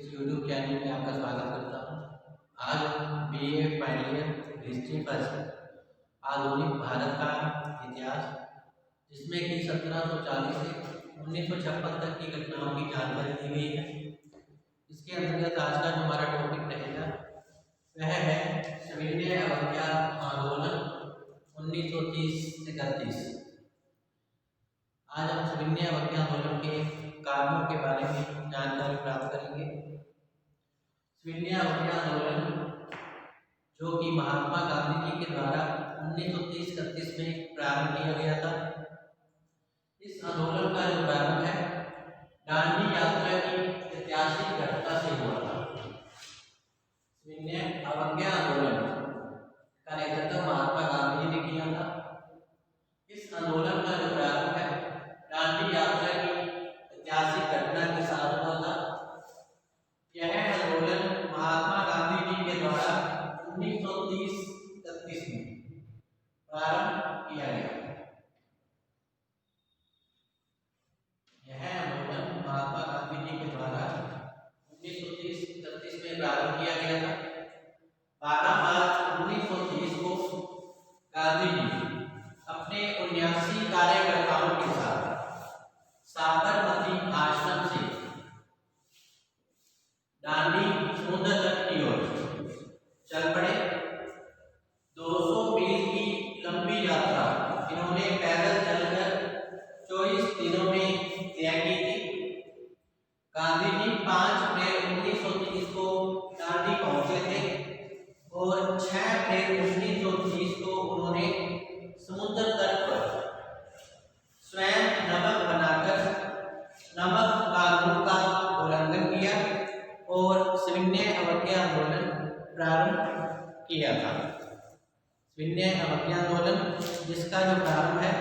इस YouTube channel में आपका स्वागत करता हूँ। आज हम BA final year history first आधुनिक भारत का इतिहास, जिसमें कि 1740 से 1956 तक की घटनाओं की जानकारी दी गई है। इसके अंतर्गत आज का जो हमारा टॉपिक रहेगा वह है सविनय अवज्ञा आंदोलन 1930 से 31। आज हम सविनय अवज्ञा आंदोलन के कारणों के बारे में जानकारी प्राप्त करेंगे। सविनय अवज्ञा आंदोलन जो कि महात्मा गांधी जी के द्वारा 1930-31 में प्रारंभ किया गया था। इस आंदोलन का जो प्रारंभ है दांडी यात्रा की ऐतिहासिक घटना से हुआ था। सविनय अवज्ञा आंदोलन का नेतृत्व महात्मा गांधी जी ने किया था। इस आंदोलन का जो प्रारंभ है दांडी यात्रा की ऐतिहासिक घटना के साथ हुआ था। यह आंदोलन महात्मा गांधी जी के द्वारा 1930-31 में प्रारंभ किया गया। यह आंदोलन महात्मा गांधी जी के द्वारा 1930-31 में प्रारंभ किया गया था। 12 मार्च 1930 को गांधी जी अपने 79 कार्यकर्ताओं के साथ साबरमती आश्रम से दांडी समुद्र तट की ओर चल पड़े। 220 की लंबी यात्रा इन्होंने पैदल चलकर 24 दिनों में तय की थी। गांधी जी 5 अप्रैल 1930 को दांडी पहुंचे थे और 6 अप्रैल 1930 को उन्होंने समुद्र तट पर स्वयं नमक बनाकर नमक कानून का उल्लंघन किया और सविनय अवज्ञा आंदोलन प्रारंभ किया था। सविनय अवज्ञा आंदोलन जिसका जो प्रारंभ है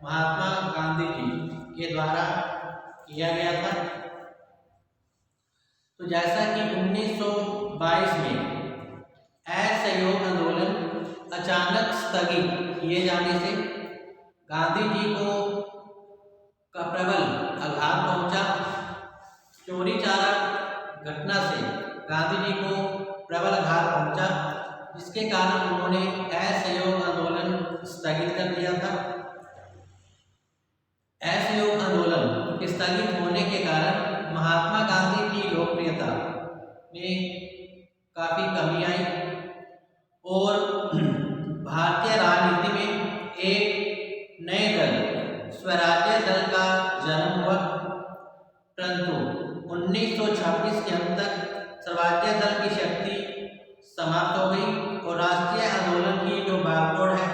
महात्मा गांधी जी के द्वारा किया गया था। तो जैसा कि 1922 में असहयोग आंदोलन अचानक स्थगित किए जाने से गांधी जी को का प्रबल आघात पहुंचा। चोरी चारा घटना से गांधी जी को प्रबल आघात पहुंचा, जिसके कारण उन्होंने असहयोग आंदोलन स्थगित कर दिया था। असहयोग आंदोलन स्थगित होने के कारण महात्मा गांधी की लोकप्रियता में काफी कमी आई और भारतीय राजनीति में एक नए दल स्वराज्य दल का जन्म हुआ। परंतु 1926 के अंत तक स्वराज्य दल की शक्ति समाप्त हो गई और राष्ट्रीय आंदोलन की जो बागडोर है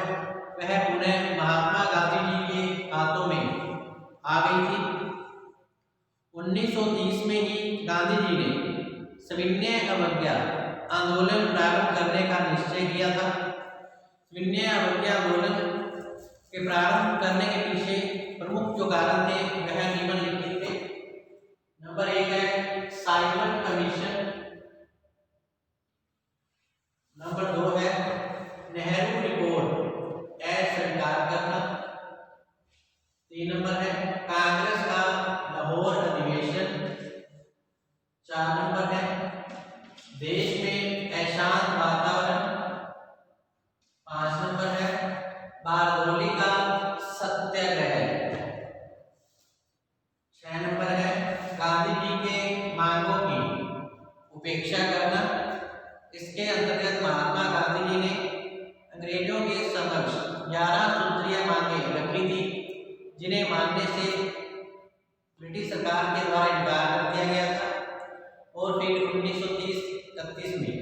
वह पुनः महात्मा गांधी जी के हाथों में आ गई थी। 1930 में ही गांधी जी ने सविनय अवज्ञा आंदोलन प्रारंभ करने का निश्चय किया था। सविनय अवज्ञा आंदोलन के प्रारंभ करने के पीछे प्रमुख जो कारण थे वह निम्नलिखित थे। नंबर 1 है साइमन कमीशन। नंबर 2 है नेहरू रिपोर्ट स्वीकार करना। 3 नंबर है कांग्रेस का लाहौर अधिवेशन। 4 नंबर है देश में अशांत वातावरण। 5 नंबर है बारदोली का सत्याग्रह। 6 नंबर है गांधी जी के मांगों की उपेक्षा करना। इसके अंतर्गत महात्मा गांधी जी ने अंग्रेजों के समक्ष 11 सूत्रीय मांगे रखी थी, जिन्हें मानने से ब्रिटिश सरकार के द्वारा इनकार कर दिया गया था। और फिर 1930-31 में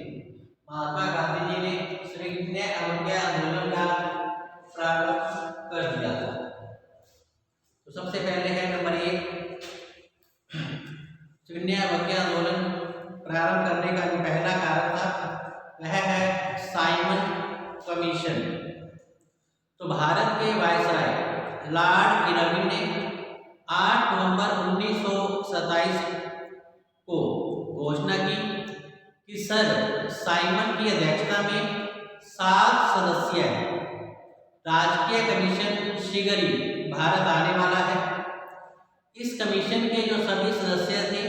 महात्मा गांधी जी ने सविनय अवज्ञा आंदोलन का प्रारंभ कर दिया था। तो सबसे पहले है नंबर 1 सविनय अवज्ञा आंदोलन प्रारंभ करने का जो पहला कारण था वह है साइमन कमीशन। तो भारत के वायसराय लॉर्ड इरविन ने 8 नवंबर 1927 को घोषणा की कि सर साइमन की अध्यक्षता में 7 सदस्यीय राजकीय कमीशन शीघ्र ही भारत आने वाला है। इस कमीशन के जो सभी सदस्य थे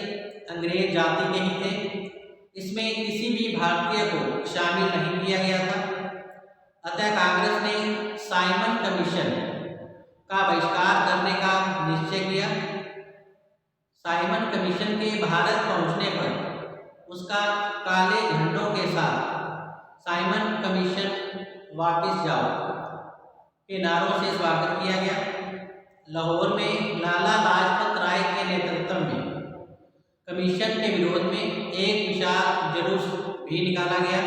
अंग्रेज जाति के ही थे। इसमें किसी भी भारतीय को शामिल नहीं किया गया था। अतः कांग्रेस ने साइमन कमीशन का बहिष्कार करने का निश्चय किया। साइमन कमीशन के भारत पहुंचने पर उसका काले झंडों के साथ साइमन कमीशन वापस जाओ के नारों से स्वागत किया गया। लाहौर में लाला लाजपत राय के नेतृत्व में कमीशन के विरोध में एक विशाल जुलूस भी निकाला गया।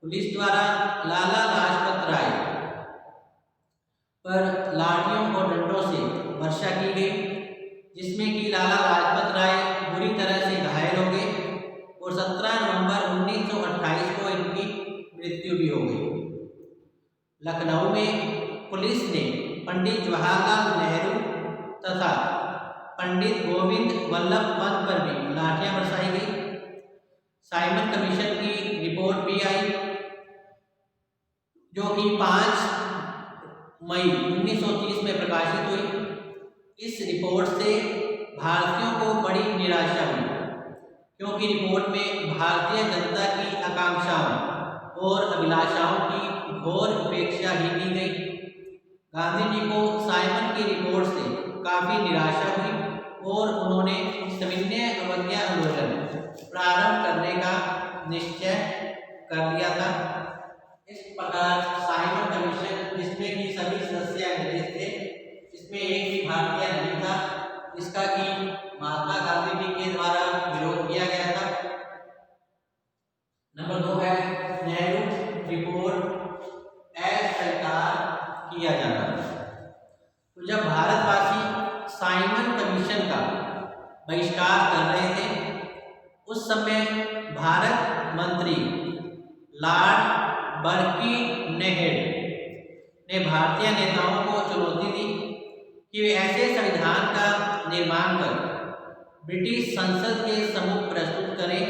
पुलिस द्वारा लाला लाजपत राय पर लाठियों और डंडों से वर्षा की गई, जिसमें कि लाला लाजपत राय बुरी तरह से घायल हो गए और 17 नवंबर 1928 को इनकी मृत्यु भी हो गई। लखनऊ में पुलिस ने पंडित जवाहरलाल नेहरू तथा पंडित गोविंद वल्लभ पंत पर भी लाठियां बरसाई गई। साइमन कमीशन की रिपोर्ट भी आई, जो कि 5 मई 1930 में प्रकाशित हुई। इस रिपोर्ट से भारतीयों को बड़ी निराशा हुई, क्योंकि रिपोर्ट में भारतीय जनता की आकांक्षाओं और अभिलाषाओं की घोर उपेक्षा ही की गई। गांधी जी को साइमन की रिपोर्ट से काफ़ी निराशा हुई और उन्होंने सविनय अवज्ञा आंदोलन प्रारंभ करने का निश्चय कर लिया था। इस प्रकार साइमन कमीशन, जिसमें कि सभी सदस्य अंग्रेज थे, इसमें एक भी भारतीय नहीं था, जिसका कि महात्मा गांधी जी के द्वारा विरोध किया गया था। नंबर 2 है नेहरू रिपोर्ट अस्वीकार किया जाना। तो जब भारतवासी साइमन कमीशन का बहिष्कार कर रहे थे, उस समय भारत मंत्री लॉर्ड बर्किनहेड ने भारतीय नेताओं को चुनौती दी कि वे ऐसे संविधान का निर्माण कर ब्रिटिश संसद के सम्मुख प्रस्तुत करें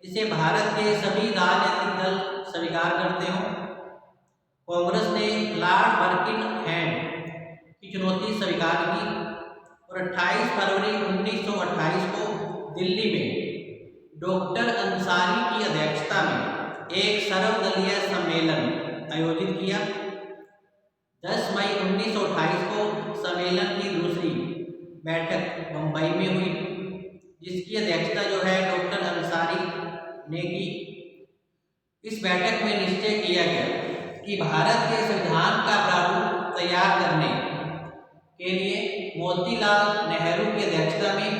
जिसे भारत के सभी राजनीतिक दल स्वीकार करते हों। कांग्रेस ने लॉर्ड बर्किनहेड की चुनौती स्वीकार की और 28 फरवरी 1928 को दिल्ली में डॉक्टर अंसारी की अध्यक्षता में एक सर्वदलीय सम्मेलन आयोजित किया। 10 मई 1928 को सम्मेलन की दूसरी बैठक मुंबई में हुई, जिसकी अध्यक्षता जो है डॉक्टर अंसारी ने की। इस बैठक में निश्चय किया गया कि भारत के संविधान का प्रारूप तैयार करने के लिए मोतीलाल नेहरू की अध्यक्षता में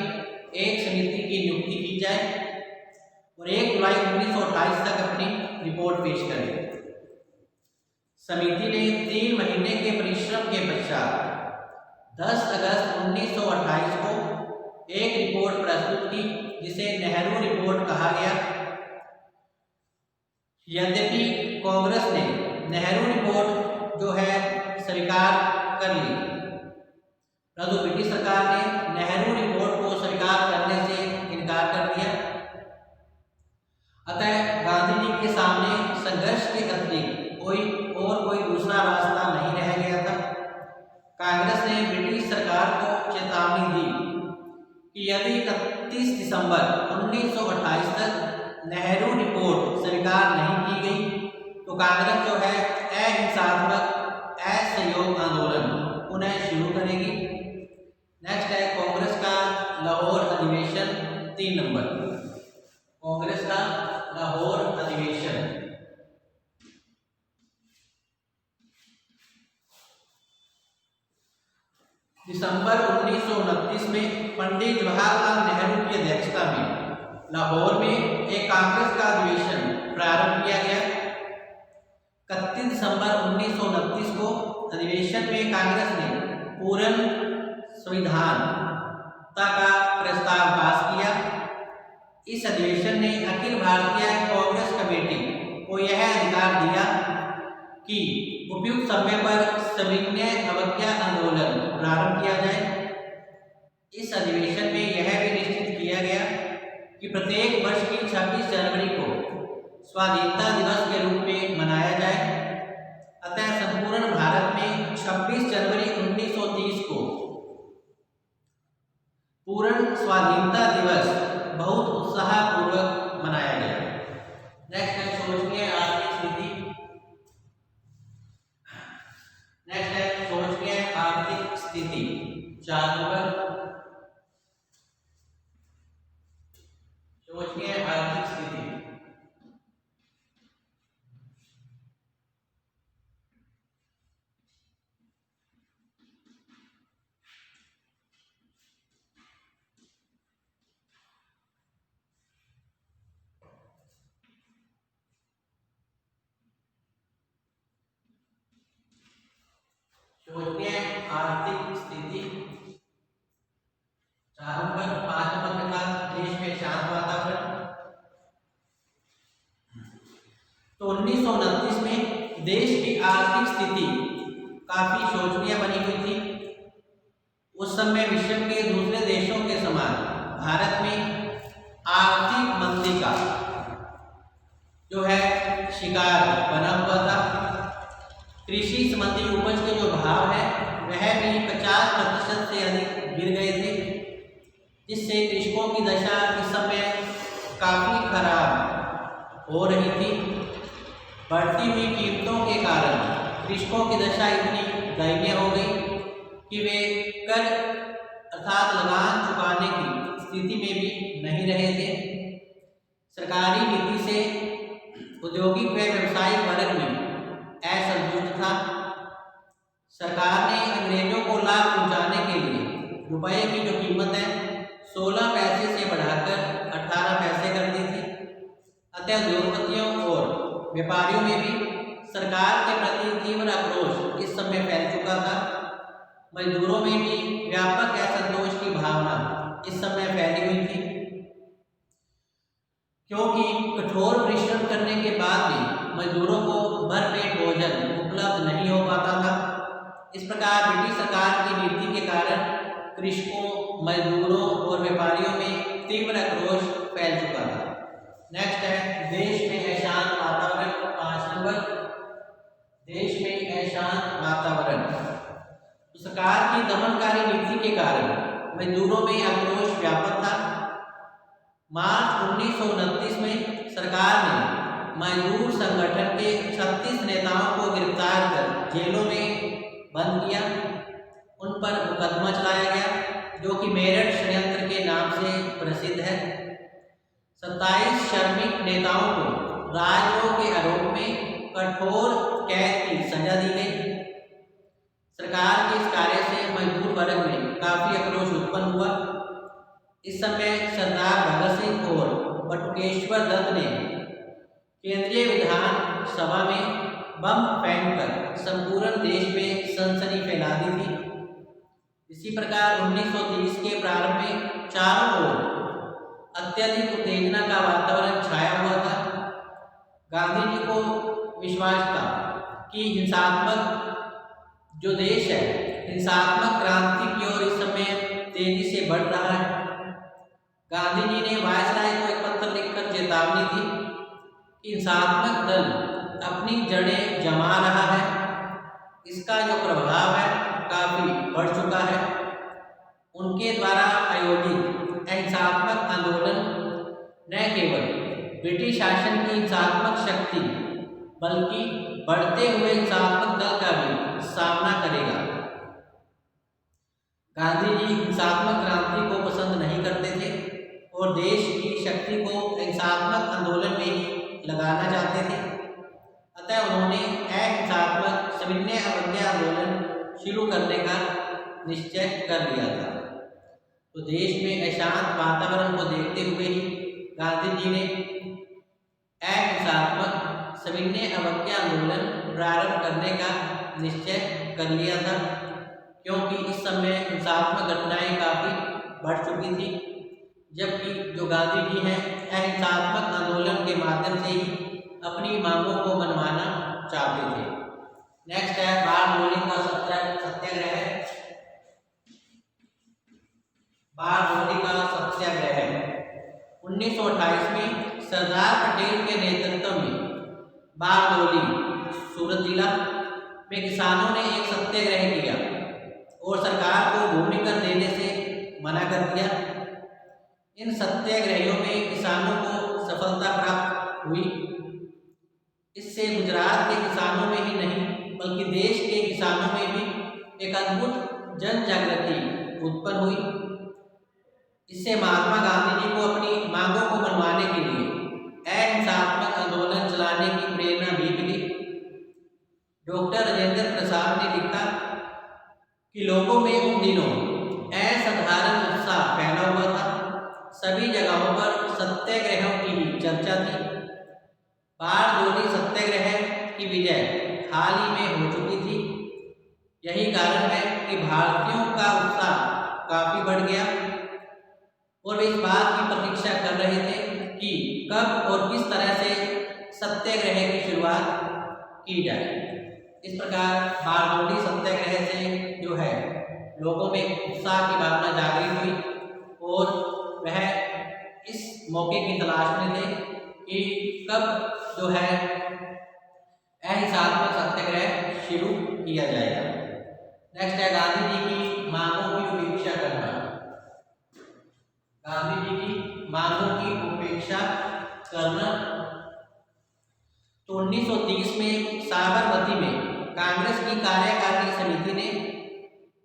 एक समिति की नियुक्ति की जाए और 1 जुलाई 1928 तक अपनी रिपोर्ट पेश करें। समिति ने 3 महीने के परिश्रम के पश्चात 10 अगस्त 1928 को एक रिपोर्ट प्रस्तुत की, जिसे नेहरू रिपोर्ट कहा गया। यद्यपि कांग्रेस ने नेहरू रिपोर्ट जो है स्वीकार कर ली, परंतु ब्रिटिश सरकार ने नेहरू रिपोर्ट को स्वीकार करने से इनकार कर दिया। अतः गांधी जी के सामने संघर्ष के अतिरिक्त कोई दूसरा रास्ता नहीं रह गया था। कांग्रेस ने ब्रिटिश सरकार को चेतावनी दी कि यदि 31 दिसंबर 1928 तक नेहरू रिपोर्ट स्वीकार नहीं की गई तो कांग्रेस जो है अहिंसात्मक असहयोग आंदोलन पुनः शुरू करेगी। नेक्स्ट है कांग्रेस का लाहौर अधिवेशन 3 नंबर। कांग्रेस का लाहौर अधिवेशन दिसंबर 1929 में पंडित जवाहरलाल नेहरू की अध्यक्षता में लाहौर में एक कांग्रेस का अधिवेशन प्रारंभ किया गया। 31 दिसंबर 1929 को अधिवेशन में कांग्रेस ने पूर्ण संविधानता का प्रस्ताव पास किया। इस अधिवेशन ने अखिल भारतीय कांग्रेस कमेटी को यह अधिकार दिया कि उपयुक्त समय पर सविनय अवज्ञा आंदोलन प्रारंभ किया जाए। इस अधिवेशन में यह भी निश्चित किया गया कि प्रत्येक वर्ष की 26 जनवरी को स्वाधीनता दिवस के रूप में मनाया जाए। अतः संपूर्ण भारत में 26 जनवरी 1930 को पूर्ण स्वाधीनता दिवस बहुत उत्साहपूर्वक मनाया गया। नेक्स्ट है सोचनीय आर्थिक स्थिति। नेक्स्ट है सोचनीय आर्थिक स्थिति 4 नंबर। सोचनीय आर्थिक स्थिति सोचनीय आर्थिक स्थिति 4 नंबर। 5 नंबर का देश में शांत वातावरण। तो 1929 में देश की आर्थिक स्थिति काफी शोचनीय बनी हुई थी। उस समय विश्व के दूसरे देशों के समान भारत में आर्थिक मंदी का जो है शिकार बना हुआ था। कृषि संबंधी उपज के जो भाव है वह भी 50% से अधिक गिर गए थे, जिससे कृषकों की दशा इस समय काफी खराब हो रही थी। बढ़ती हुई कीमतों के कारण कृषकों की दशा इतनी दयनीय हो गई कि वे कर अर्थात लगान चुकाने की स्थिति में भी नहीं रहे थे। सरकारी नीति से औद्योगिक व व्यावसायिक वर्ग में असंतुष्ट था। सरकार ने अंग्रेजों को लाभ पहुंचाने के लिए रुपए की जो कीमत है 16 पैसे से बढ़ाकर 18 पैसे कर दी थी। अतः उद्योगपतियों और व्यापारियों में भी सरकार के प्रति तीव्र आक्रोश इस समय फैल चुका था। मजदूरों में भी व्यापक असंतोष की भावना इस समय फैली हुई थी, क्योंकि कठोर परिश्रम करने के बाद भी मजदूरों को भरपेट भोजन उपलब्ध नहीं हो पाता था। इस प्रकार ब्रिटिश सरकार की नीति के कारण कृषकों, मजदूरों और व्यापारियों में तीव्र आक्रोश फैल चुका था। नेक्स्ट है देश में अशांत वातावरण 5 नंबर। देश में अशांत वातावरण। सरकार की दमनकारी नीति के कारण मजदूरों में आक्रोश व्यापक था। मार्च 1929 में सरकार ने मजदूर संगठन के 36 नेताओं को गिरफ्तार कर जेलों में बंद किया। उन पर मुकदमा चलाया गया जो कि मेरठ षड्यंत्र के नाम से प्रसिद्ध है। 27 श्रमिक नेताओं को राजद्रोह के आरोप में कठोर कैद की सजा दी गई। सरकार के इस कार्य से मजदूर वर्ग में काफी आक्रोश उत्पन्न हुआ। इस समय सरदार भगत सिंह और बटुकेश्वर दत्त ने केंद्रीय विधान सभा में बम फेंककर संपूर्ण देश में सनसनी फैला दी थी। इसी प्रकार 1930 के प्रारंभ में चारों ओर अत्यधिक उत्तेजना का वातावरण छाया हुआ था। गांधी जी को विश्वास था कि हिंसात्मक जो देश है हिंसात्मक क्रांति की ओर इस समय तेजी से बढ़ रहा है। गांधी जी ने वायसराय को एक पत्र लिखकर चेतावनी दी कि हिंसात्मक दल अपनी जड़ें जमा रहा है, इसका जो प्रभाव है काफी बढ़ चुका है। उनके द्वारा आयोजित हिंसात्मक आंदोलन न केवल ब्रिटिश शासन की हिंसात्मक शक्ति बल्कि बढ़ते हुए हिंसात्मक दल का भी सामना करेगा। गांधी जी हिंसात्मक क्रांति को पसंद नहीं करते थे और देश की शक्ति को हिंसात्मक आंदोलन में ही लगाना चाहते थे। अतः उन्होंने अहिंसात्मक सविनय अवज्ञा आंदोलन शुरू करने का निश्चय कर लिया था। तो देश में अशांत वातावरण को देखते हुए ही गांधी जी ने अहिंसात्मक सविनय अवज्ञा आंदोलन प्रारंभ करने का निश्चय कर लिया था, क्योंकि इस समय हिंसात्मक घटनाएं काफी बढ़ चुकी थी। जबकि जो गांधी जी हैं अहिंसात्मक आंदोलन के माध्यम से ही अपनी मांगों को मनवाना चाहते थे। नेक्स्ट है बारडोली का सत्याग्रह। बारडोली का सत्याग्रह 1928 में सरदार पटेल के नेतृत्व में बारडोली सूरत जिला में किसानों ने एक सत्याग्रह किया और सरकार को भूमि कर देने से मना कर दिया। इन सत्याग्रहियों में किसानों को सफलता प्राप्त हुई। इससे गुजरात के किसानों में ही नहीं बल्कि देश के किसानों में भी एक अद्भुत जन जागृति उत्पन्न हुई। इससे महात्मा गांधी जी को अपनी मांगों को मनवाने के लिए अहिंसात्मक आंदोलन चलाने की प्रेरणा भी मिली। डॉक्टर राजेंद्र प्रसाद ने लिखा कि लोगों में उन दिनों असाधारण उत्साह फैला हुआ था। सभी जगहों पर सत्याग्रहों की ही चर्चा थी। बारडोली सत्याग्रह की विजय हाल ही में हो चुकी थी। यही कारण है कि भारतीयों का उत्साह काफी बढ़ गया और वे इस बात की प्रतीक्षा कर रहे थे कि कब और किस तरह से सत्याग्रह की शुरुआत की जाए। इस प्रकार बारडोली सत्याग्रह से जो है लोगों में उत्साह की भावना जागृत हुई और वह इस मौके की तलाश में थे कि कब जो है अहिंसात्मक सत्याग्रह शुरू किया जाएगा। नेक्स्ट है गांधी जी की मांगों की उपेक्षा करना। गांधी जी की मांगों की उपेक्षा करना। तो 1930 में साबरमती में कांग्रेस की कार्यकारिणी समिति ने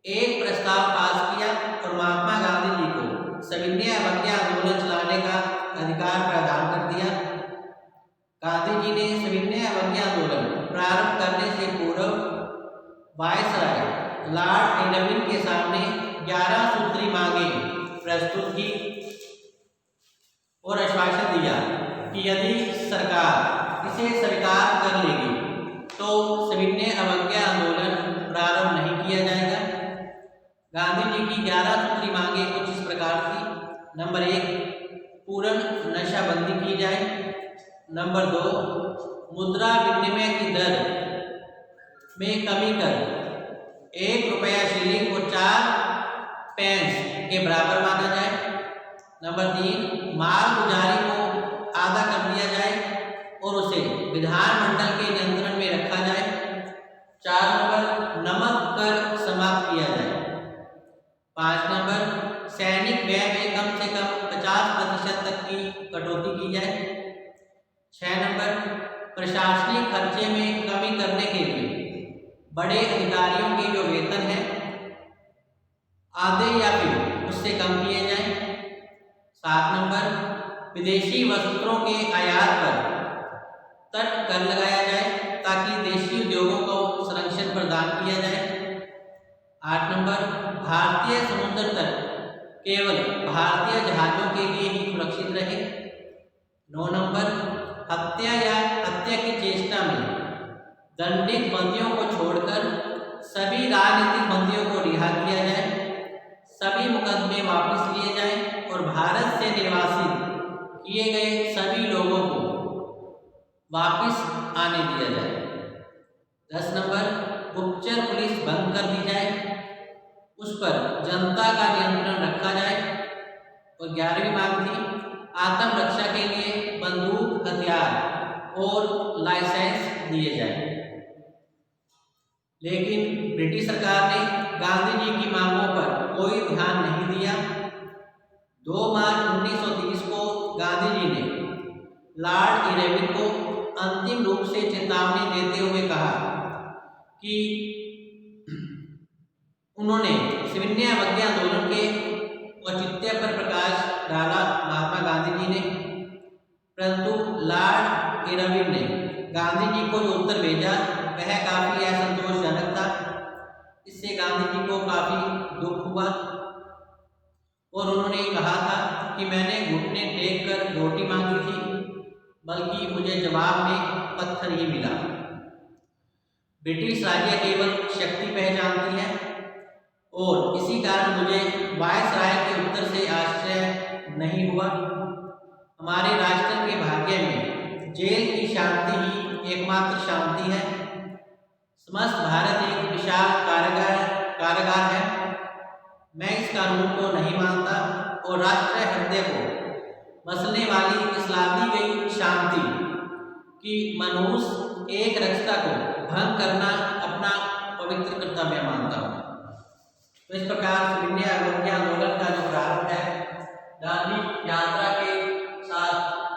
एक प्रस्ताव पास किया और महात्मा गांधी जी को सविनय अवज्ञा आंदोलन चलाने का अधिकार प्रदान कर दिया। गांधी जी ने सविनय अवज्ञा आंदोलन प्रारंभ करने से पूर्व वायसराय लॉर्ड इरविन के सामने 11 सूत्री मांगें प्रस्तुत की और आश्वासन दिया कि यदि सरकार इसे स्वीकार कर लेगी तो सविनय अवज्ञा आंदोलन प्रारंभ नहीं किया जाएगा। गांधी जी की 11 सूत्री मांगें कुछ इस प्रकार थी। नंबर 1, पूर्ण नशाबंदी की जाए। नंबर 2, मुद्रा विनिमय की दर में कमी कर 1 रुपया शिलिंग को 4 पेंस के बराबर माना जाए। नंबर 3, माल गुजारी को आधा कर दिया जाए और उसे विधानमंडल के नियंत्रण में रखा जाए। 4 नंबर, नमक कर समाप्त किया जाए। 5 नंबर, सैनिक व्यय में कम से कम 50% तक की कटौती की जाए। 6 नंबर, प्रशासनिक खर्चे में कमी करने के लिए बड़े अधिकारियों के जो वेतन है आधे या फिर उससे कम किए जाए। 7 नंबर, विदेशी वस्त्रों के आयात पर तट कर लगाया जाए ताकि देशी उद्योगों को संरक्षण प्रदान किया जाए। 8 नंबर, भारतीय समुद्र तट केवल भारतीय जहाजों के लिए ही सुरक्षित रहे। 9 नंबर, हत्या या हत्या की चेष्टा में दंडित बंदियों को छोड़कर सभी राजनीतिक बंदियों को रिहा किया जाए। सभी मुकदमे वापस लिए जाएं और भारत से निर्वासित किए गए सभी लोगों को वापस आने दिया जाए। 10 नंबर, गुप्तचर पुलिस बंद कर दी जाए, उस पर जनता का नियंत्रण रखा जाए। और 11वीं मांग थी, आत्मरक्षा के लिए बंदूक, हथियार और लाइसेंस दिए जाए। लेकिन ब्रिटिश सरकार ने गांधी जी की मांगों पर कोई ध्यान नहीं दिया। 2 मार्च 1930 को गांधी जी ने लॉर्ड इरविन को अंतिम रूप से चेतावनी देते हुए कहा कि उन्होंने सविनय अवज्ञा आंदोलन के औचित्य पर प्रकाश डाला महात्मा गांधी जी ने, परंतु लॉर्ड इरविन ने गांधी जी को जो उत्तर भेजा वह काफी असंतोषजनक था। इससे गांधी जी को काफी दुख हुआ और उन्होंने कहा था कि मैंने घुटने टेक कर रोटी मांगी थी, बल्कि मुझे जवाब में पत्थर ही मिला। ब्रिटिश राज्य केवल शक्ति पहचानती है और इसी कारण मुझे वायसराय के उत्तर से आश्चर्य नहीं हुआ। हमारे राष्ट्र के भाग्य में जेल की शांति ही एकमात्र शांति है। समस्त भारत एक विशाल कारागार है। मैं इस कानून को नहीं मानता और राष्ट्रीय हृदय को मसलने वाली इस लादी गई शांति की मनुष्य एक रक्षता को भंग करना अपना पवित्र कर्तव्य मानता हूँ। तो इस प्रकार सविनय अवज्ञा आंदोलन का जो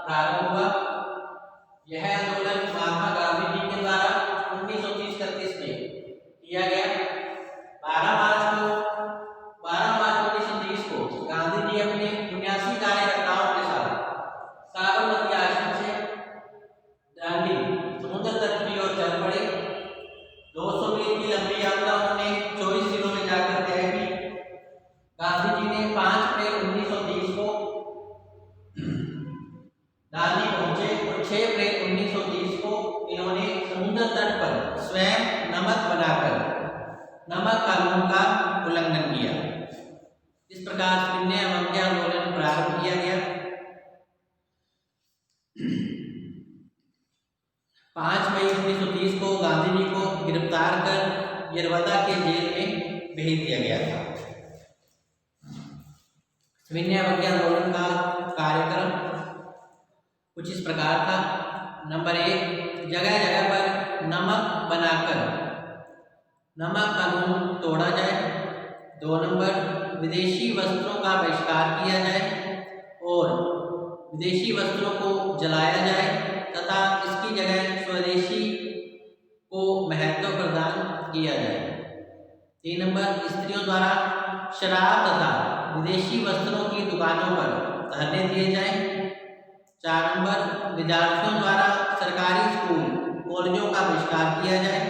प्रारंभ हुआ। यह आंदोलन महात्मा गांधी जी के द्वारा 1930-31 में किया गया। 12 मार्च 1930 को गांधी जी अपने 79 कार्यकर्ताओं के साथ साबरमती आश्रम से दांडी समुद्र तट की ओर चल पड़े। 200 मील की लंबी यात्रा उन्होंने 24 दिनों में जाकर तय की। गांधी जी ने 5 अप्रैल 1930 को दांडी पहुंचे और 6 अप्रैल 1930 को इन्होंने समुद्र तट पर स्वयं नमक बनाकर नमक कानून का उल्लंघन किया। इस प्रकार शून्य अवज्ञा आंदोलन प्रारंभ किया गया। 5 मई 1930 को गांधी जी को गिरफ्तार कर यरवदा के जेल में भेज दिया गया था। शून्य अवज्ञा आंदोलन का कार्यक्रम कुछ इस प्रकार था। नंबर 1, जगह जगह पर नमक बनाकर नमक कानून तोड़ा जाए। 2 नंबर, विदेशी वस्त्रों का बहिष्कार किया जाए और विदेशी वस्त्रों को जलाया जाए तथा इसकी जगह स्वदेशी को महत्व प्रदान किया जाए। 3 नंबर, स्त्रियों द्वारा शराब तथा विदेशी वस्त्रों की दुकानों पर धरने दिए जाएं। 4 नंबर, विद्यार्थियों द्वारा सरकारी स्कूल कॉलेजों का बहिष्कार किया जाए।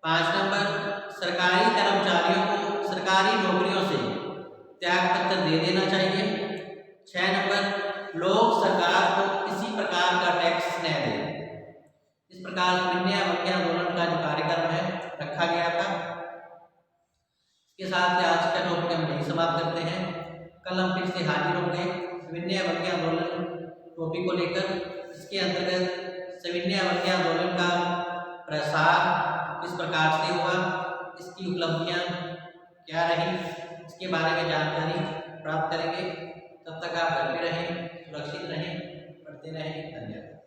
5 नंबर, सरकारी कर्मचारियों को सरकारी नौकरियों से त्यागपत्र दे देना चाहिए। 6 नंबर, लोग सरकार को किसी प्रकार का टैक्स न दें। इस प्रकार शून्य अवज्ञा आंदोलन का जो कार्यक्रम है रखा गया था। इसके साथ आज का टॉपिक हम यही समाप्त करते हैं। कल हम फिर से हाजिर होंगे शून्य अवज्ञा आंदोलन टॉपिक को लेकर। इसके अंतर्गत शून्य अवज्ञा आंदोलन का प्रसार किस प्रकार से हुआ, इसकी उपलब्धियां क्या रही, इसके बारे में जानकारी प्राप्त करेंगे। तब तक आप घर पे रहें, सुरक्षित रहें, पढ़ते रहें। धन्यवाद।